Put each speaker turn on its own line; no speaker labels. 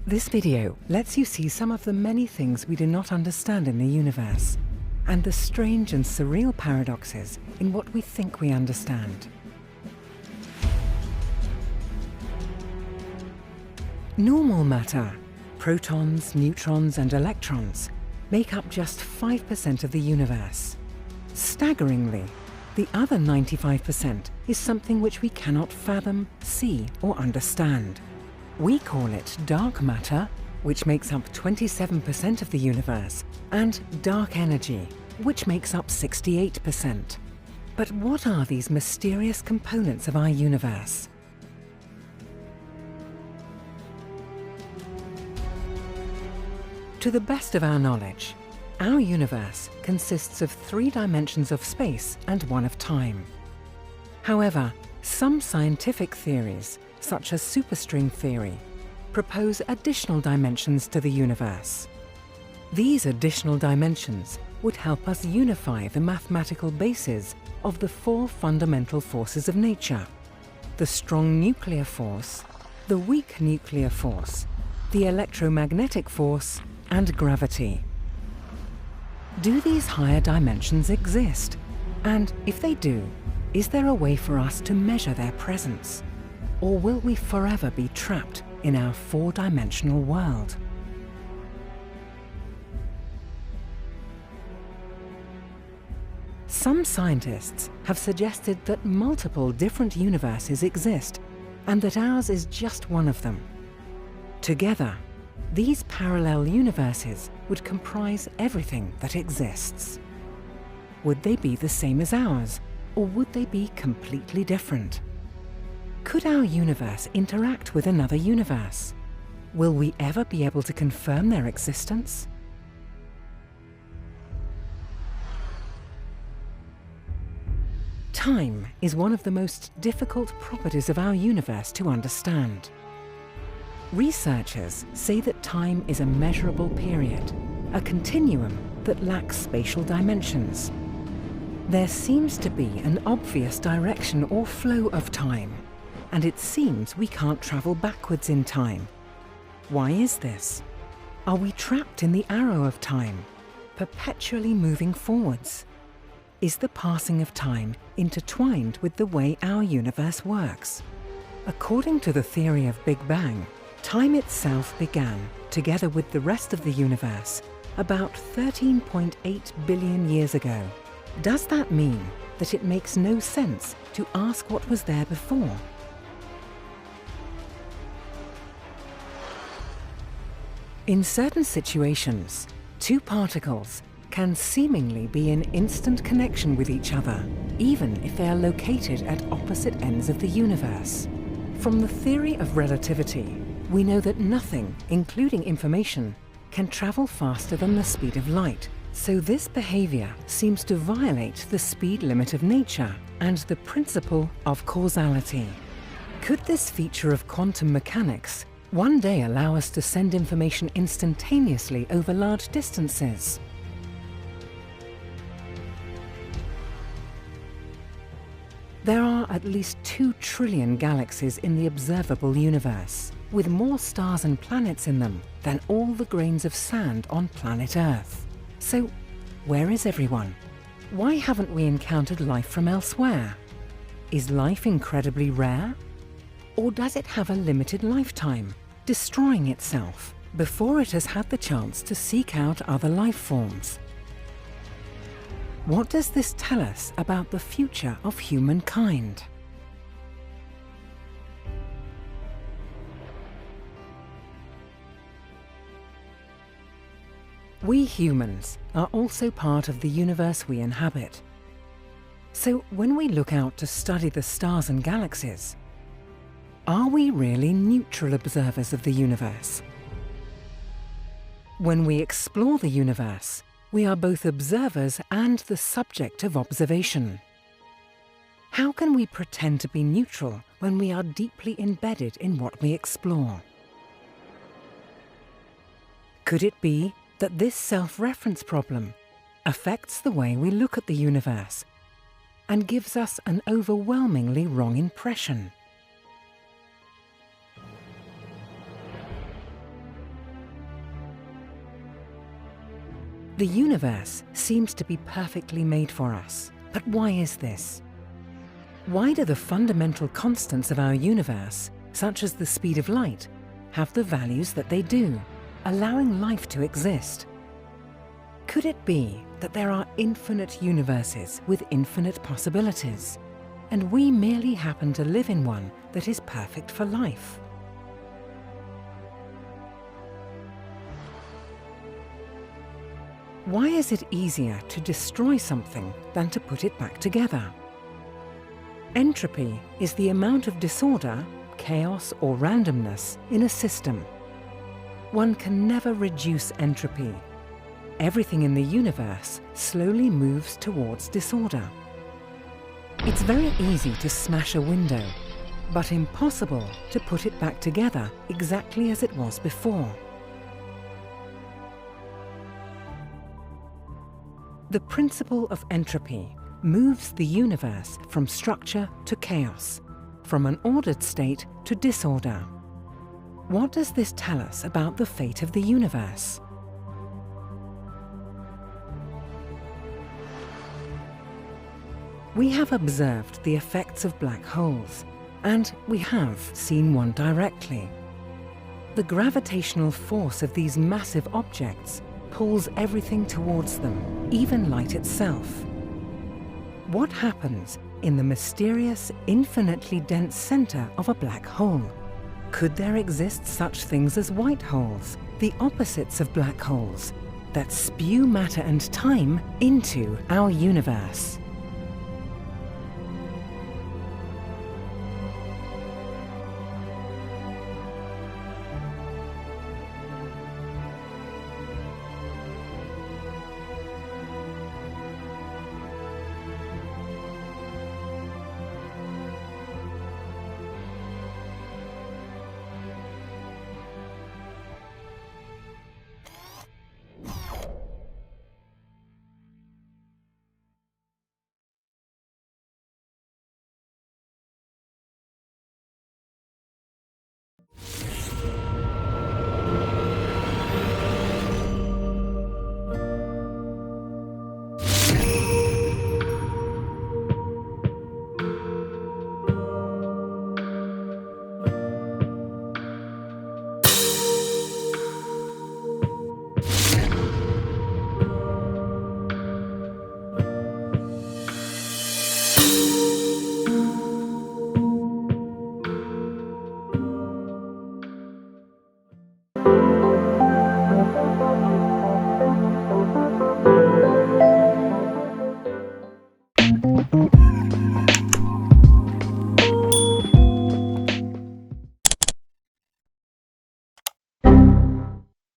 This video lets you see some of the many things we do not understand in the universe, and the strange and surreal paradoxes in what we think we understand. Normal matter, protons, neutrons, and electrons, make up just 5% of the universe. Staggeringly, the other 95% is something which we cannot fathom, see, or understand. We call it dark matter, which makes up 27% of the universe, and dark energy, which makes up 68%. But what are these mysterious components of our universe? To the best of our knowledge, our universe consists of 3 dimensions of space and 1 of time. However, some scientific theories, such as superstring theory, propose additional dimensions to the universe. These additional dimensions would help us unify the mathematical bases of the 4 fundamental forces of nature: the strong nuclear force, the weak nuclear force, the electromagnetic force, and gravity. Do these higher dimensions exist? And if they do, is there a way for us to measure their presence? Or will we forever be trapped in our 4-dimensional world? Some scientists have suggested that multiple different universes exist, and that ours is just one of them. Together, these parallel universes would comprise everything that exists. Would they be the same as ours, or would they be completely different? Could our universe interact with another universe? Will we ever be able to confirm their existence? Time is one of the most difficult properties of our universe to understand. Researchers say that time is a measurable period, a continuum that lacks spatial dimensions. There seems to be an obvious direction or flow of time, and it seems we can't travel backwards in time. Why is this? Are we trapped in the arrow of time, perpetually moving forwards? Is the passing of time intertwined with the way our universe works? According to the theory of Big Bang, time itself began, together with the rest of the universe, about 13.8 billion years ago. Does that mean that it makes no sense to ask what was there before? In certain situations, 2 particles can seemingly be in instant connection with each other, even if they are located at opposite ends of the universe. From the theory of relativity, we know that nothing, including information, can travel faster than the speed of light, so this behavior seems to violate the speed limit of nature and the principle of causality. Could this feature of quantum mechanics one day allow us to send information instantaneously over large distances? There are at least 2 trillion galaxies in the observable universe, with more stars and planets in them than all the grains of sand on planet Earth. So, where is everyone? Why haven't we encountered life from elsewhere? Is life incredibly rare? Or does it have a limited lifetime, destroying itself before it has had the chance to seek out other life forms? What does this tell us about the future of humankind? We humans are also part of the universe we inhabit. So when we look out to study the stars and galaxies, are we really neutral observers of the universe? When we explore the universe, we are both observers and the subject of observation. How can we pretend to be neutral when we are deeply embedded in what we explore? Could it be that this self-reference problem affects the way we look at the universe and gives us an overwhelmingly wrong impression? The universe seems to be perfectly made for us. But why is this? Why do the fundamental constants of our universe, such as the speed of light, have the values that they do, allowing life to exist? Could it be that there are infinite universes with infinite possibilities, and we merely happen to live in one that is perfect for life? Why is it easier to destroy something than to put it back together? Entropy is the amount of disorder, chaos, or randomness in a system. One can never reduce entropy. Everything in the universe slowly moves towards disorder. It's very easy to smash a window, but impossible to put it back together exactly as it was before. The principle of entropy moves the universe from structure to chaos, from an ordered state to disorder. What does this tell us about the fate of the universe? We have observed the effects of black holes, and we have seen one directly. The gravitational force of these massive objects pulls everything towards them, even light itself. What happens in the mysterious, infinitely dense center of a black hole? Could there exist such things as white holes, the opposites of black holes, that spew matter and time into our universe?